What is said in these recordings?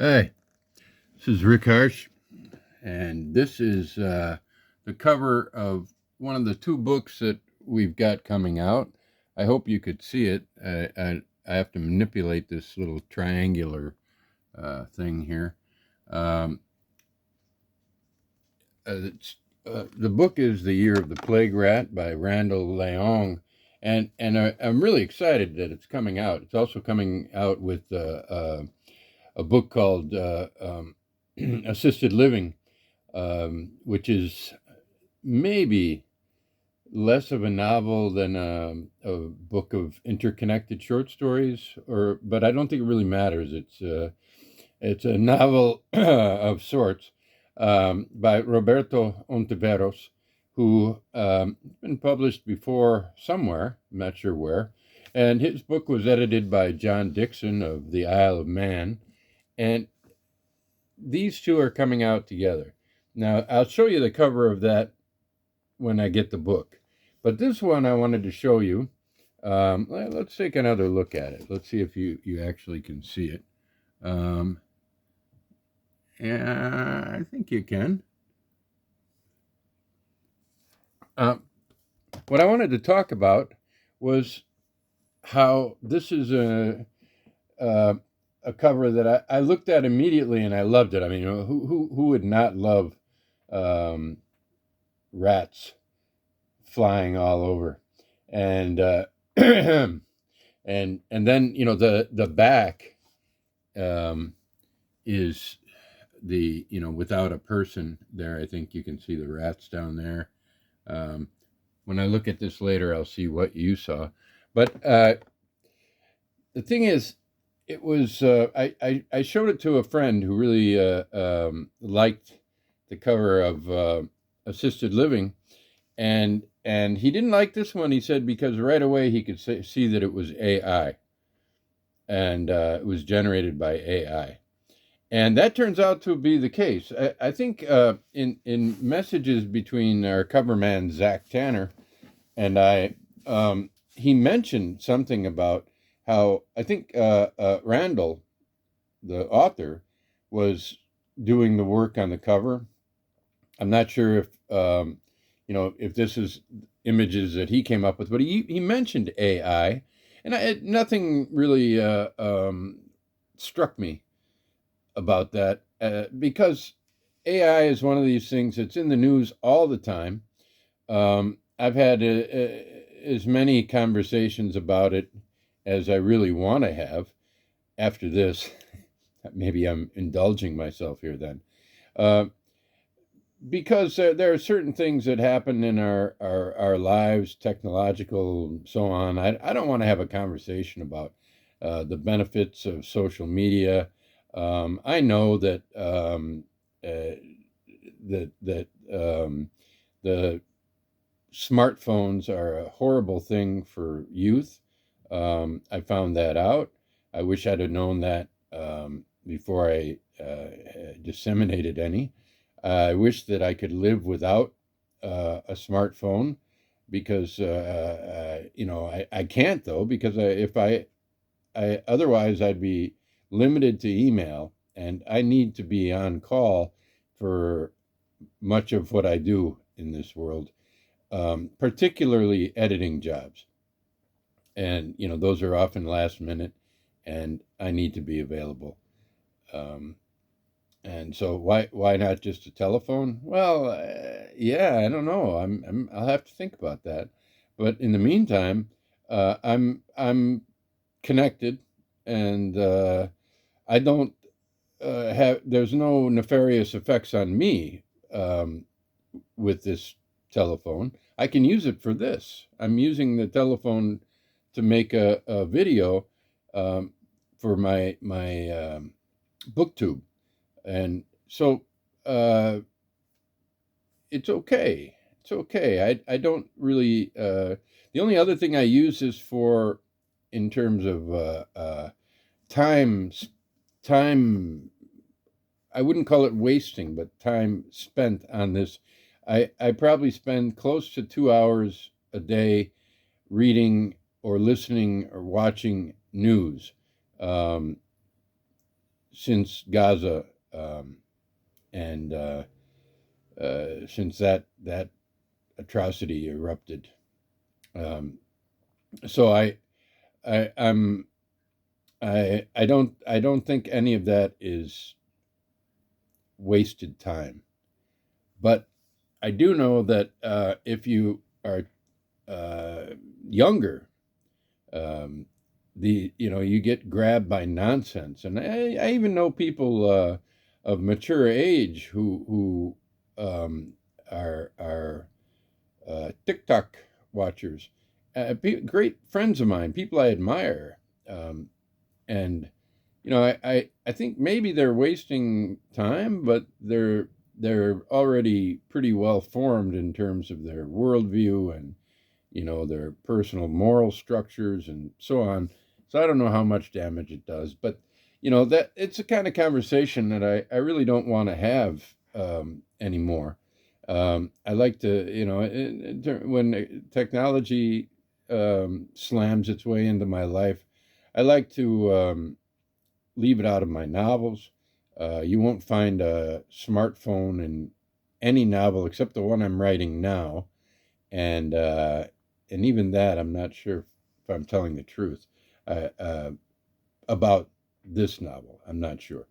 Hey, this is Rick Harsh, and this is the cover of one of the two books that we've got coming out. I hope you could see it. I have to manipulate this little triangular thing here. Um, the book is The Year of the Plague Rat by Randall Leong, and I'm really excited that it's coming out. It's also coming out with a book called Assisted Living, which is maybe less of a novel than a book of interconnected short stories, but I don't think it really matters. It's a novel of sorts by Roberto Ontiveros, who been published before somewhere. I'm not sure where. And his book was edited by John Dixon of the Isle of Man, and these two are coming out together. Now, I'll show you the cover of that when I get the book. But this one I wanted to show you. Let's take another look at it. Let's see if you actually can see it. Yeah, I think you can. Uh, what I wanted to talk about was how this is uh, a cover that I looked at immediately and I loved it. I mean, who would not love um, rats flying all over? And and then the back um, is the without a person there. I think you can see the rats down there. Um, when I look at this later, I'll see what you saw. But the thing is, it was I showed it to a friend who really liked the cover of Assisted Living, and he didn't like this one. He said because right away he could see that it was AI, and it was generated by AI. And that turns out to be the case. I think in messages between our cover man Zach Tanner and I, he mentioned something about how I think Randall, the author, was doing the work on the cover. I'm not sure if if this is images that he came up with, but he mentioned AI, and nothing really struck me about that because AI is one of these things that's in the news all the time. I've had as many conversations about it as I really want to have after this. Maybe I'm indulging myself here then. Uh, because there are certain things that happen in our lives, technological, so on. I don't want to have a conversation about the benefits of social media. I know that the smartphones are a horrible thing for youth. I found that out. I wish I'd have known that before I disseminated any. I wish that I could live without a smartphone because I can't though because if I otherwise I'd be limited to email, and I need to be on call for much of what I do in this world, particularly editing jobs. And those are often last minute, and I need to be available. Um, and so why not just a telephone? Well, yeah, I don't know. I'll have to think about that. But in the meantime, I'm connected, and I don't have. There's no nefarious effects on me with this telephone. I can use it for this. I'm using the telephone to make a video um, for my booktube, and so uh, it's okay. It's okay. I don't really. The only other thing I use is for in terms of time time. I wouldn't call it wasting, but time spent on this. I probably spend close to 2 hours a day reading or listening or watching news. Um, since Gaza, and since that atrocity erupted. Um, so I I'm I don't think any of that is wasted time. But I do know that if you are uh, younger, um, you get grabbed by nonsense, and I even know people of mature age who are TikTok watchers, great friends of mine, people I admire, and I think maybe they're wasting time, but they're already pretty well formed in terms of their worldview and their personal moral structures and so on. So I don't know how much damage it does, but that it's a kind of conversation that I really don't want to have anymore. I like to, when technology slams its way into my life, I like to leave it out of my novels. You won't find a smartphone in any novel except the one I'm writing now, and even that I'm not sure if I'm telling the truth about this novel. I'm not sure,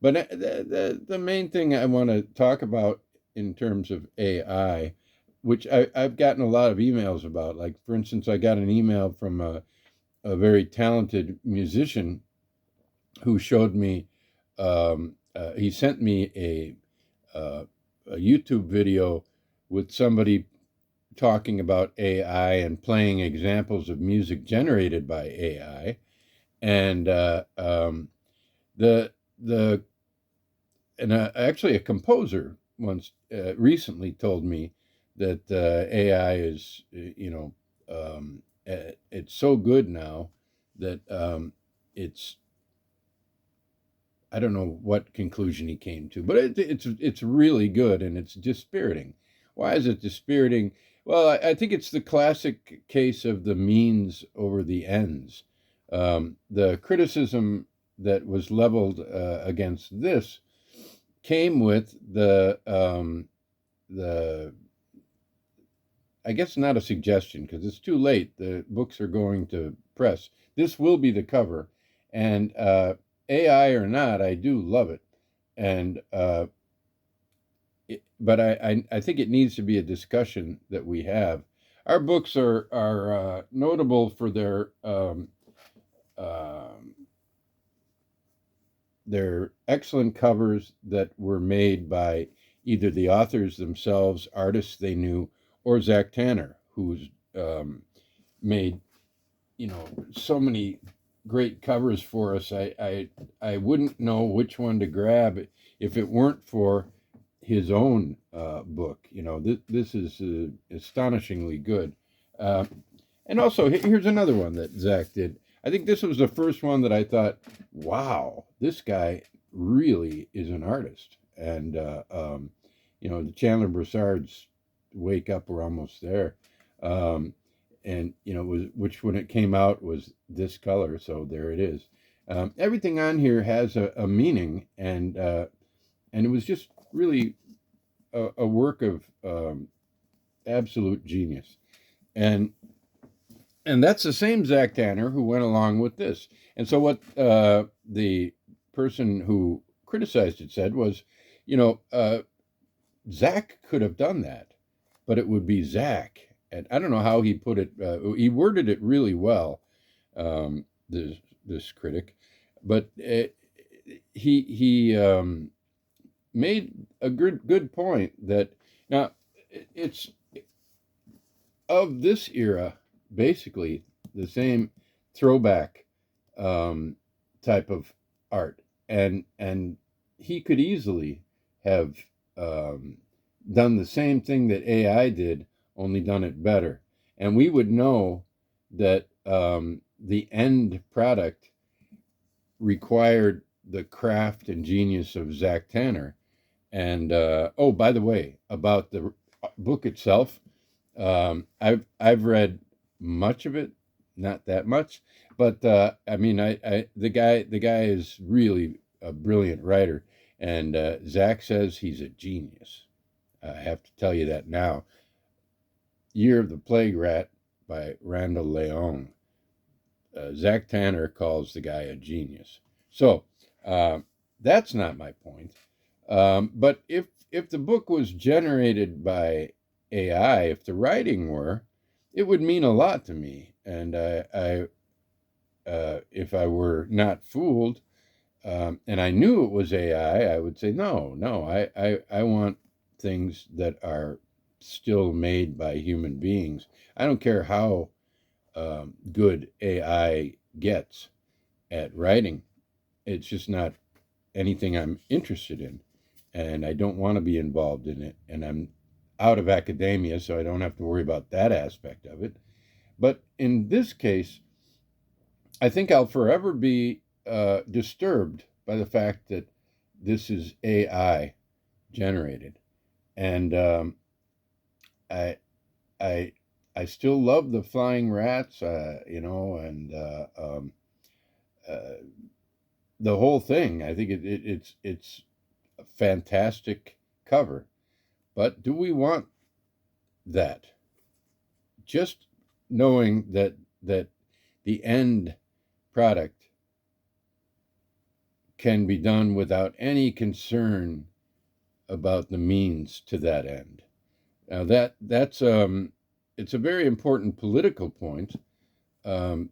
but the main thing I want to talk about in terms of AI, which I've gotten a lot of emails about. Like for instance, I got an email from a very talented musician who showed me. He sent me a YouTube video with somebody talking about AI and playing examples of music generated by AI, and the the and actually a composer once recently told me that AI is it's so good now that it's I don't know what conclusion he came to, but it's really good and it's dispiriting. Why is it dispiriting? Well, I think it's the classic case of the means over the ends. The criticism that was leveled against this came with the I guess not a suggestion because it's too late. The books are going to press. This will be the cover, and AI or not, I do love it, and but I think it needs to be a discussion that we have. Our books are notable for um, their excellent covers that were made by either the authors themselves, artists they knew, or Zach Tanner, who's made so many great covers for us. I wouldn't know which one to grab if it weren't for his own book. This is astonishingly good. Uh, and also, here's another one that Zach did. I think this was the first one that I thought, wow, this guy really is an artist. And the Chandler Broussard's "Wake Up, We're Almost There." Um, and was which when it came out was this color, so there it is. Everything on here has a meaning, and it was just really a work of absolute genius. And and that's the same Zach Tanner who went along with this. And so what the person who criticized it said was, you know Zach could have done that, but it would be Zach. And I don't know how he put it. He worded it really well, this critic, but he made a good point that now it's of this era, basically the same throwback um, type of art, and he could easily have um, done the same thing that AI did, only done it better, and we would know that the end product required the craft and genius of Zach Tanner. And oh, by the way, about the book itself, I've read much of it, not that much, but I mean, I the guy is really a brilliant writer, and Zach says he's a genius. I have to tell you that now. Year of the Plague Rat by Randall Leong. Zach Tanner calls the guy a genius. So that's not my point. But if the book was generated by AI, if the writing were, it would mean a lot to me. And if I were not fooled, and I knew it was AI, I would say no. I want things that are still made by human beings. I don't care how good AI gets at writing. It's just not anything I'm interested in, and I don't want to be involved in it. And I'm out of academia, so I don't have to worry about that aspect of it. But in this case, I think I'll forever be disturbed by the fact that this is AI generated, and I, I, I still love the flying rats, and uh, the whole thing. I think it's a fantastic cover. But do we want that? Just knowing that the end product can be done without any concern about the means to that end. Now that's it's a very important political point. Um,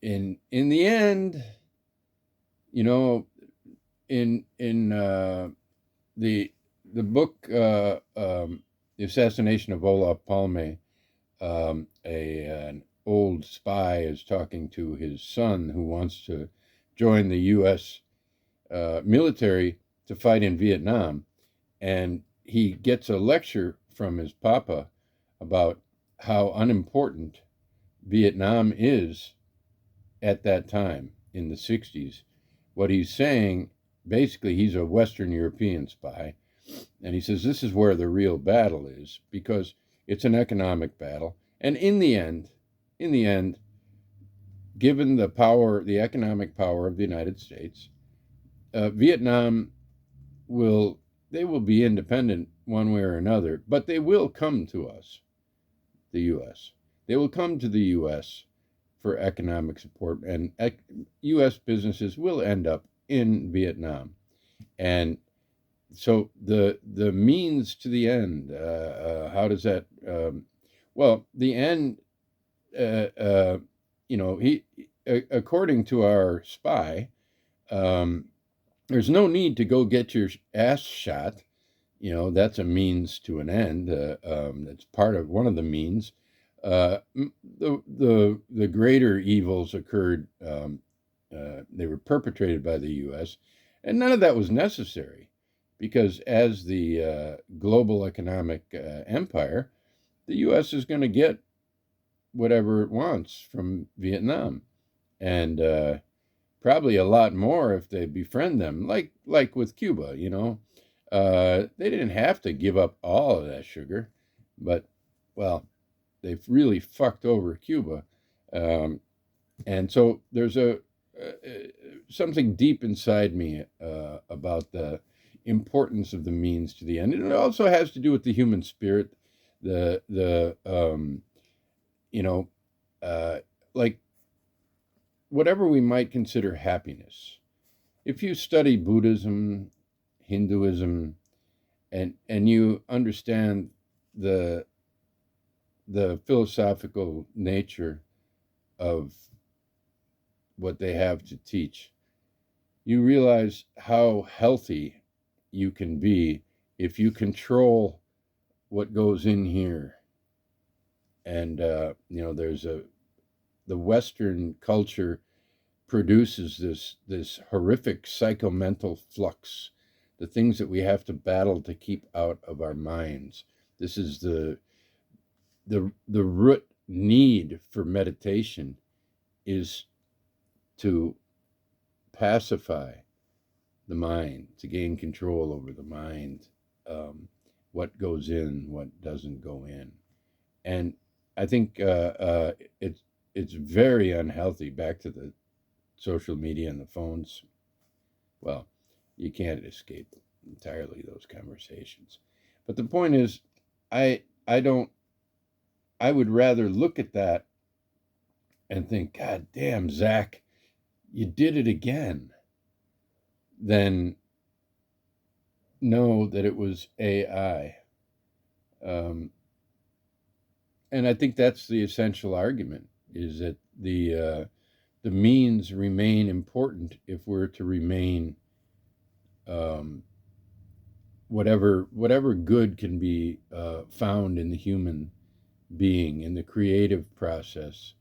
in the end, you know, in the book The Assassination of Olaf Palme, an old spy is talking to his son who wants to join the U.S. Military to fight in Vietnam, and he gets a lecture from his papa about how unimportant Vietnam is at that time in the 60s. What he's saying, basically, he's a Western European spy, and he says this is where the real battle is because it's an economic battle. And in the end, given the power, the economic power of the United States, Vietnam they will be independent one way or another, but they will come to us, the U.S. They will come to the U.S. for economic support, and U.S. businesses will end up in Vietnam. And so the means to the end, how does that? Well, the end. He according to our spy, um, there's no need to go get your ass shot. That's a means to an end. That's part of one of the means. The greater evils occurred. They were perpetrated by the U.S., and none of that was necessary, because as the global economic empire, the U.S. is going to get whatever it wants from Vietnam, and probably a lot more if they befriend them, like with Cuba. They didn't have to give up all of that sugar, but well, they've really fucked over Cuba, and so there's something deep inside me about the importance of the means to the end, and it also has to do with the human spirit, the like whatever we might consider happiness. If you study Buddhism, Hinduism, and you understand the philosophical nature of what they have to teach, you realize how healthy you can be if you control what goes in here. And there's the Western culture produces this horrific psychomental flux, the things that we have to battle to keep out of our minds. This is the root need for meditation, is to pacify the mind, to gain control over the mind, what goes in, what doesn't go in. And I think it's very unhealthy, back to the social media and the phones. Well, you can't escape entirely those conversations. But the point is, I don't. I would rather look at that and think, God damn, Zach, you did it again, than know that it was AI. Um, and I think that's the essential argument: is that the means remain important if we're to remain, um, whatever good can be found in the human being, in the creative process,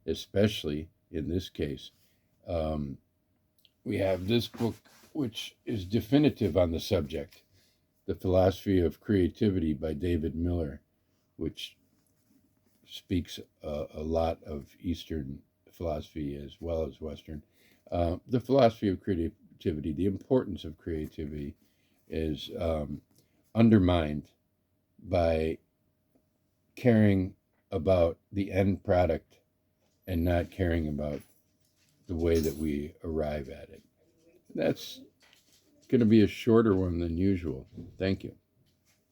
especially in this case. Um, we have this book, which is definitive on the subject, The Philosophy of Creativity by David Miller, which speaks a lot of Eastern philosophy as well as Western. The philosophy of creativity, the importance of creativity, is undermined by caring about the end product and not caring about the way that we arrive at it. That's going to be a shorter one than usual. Thank you.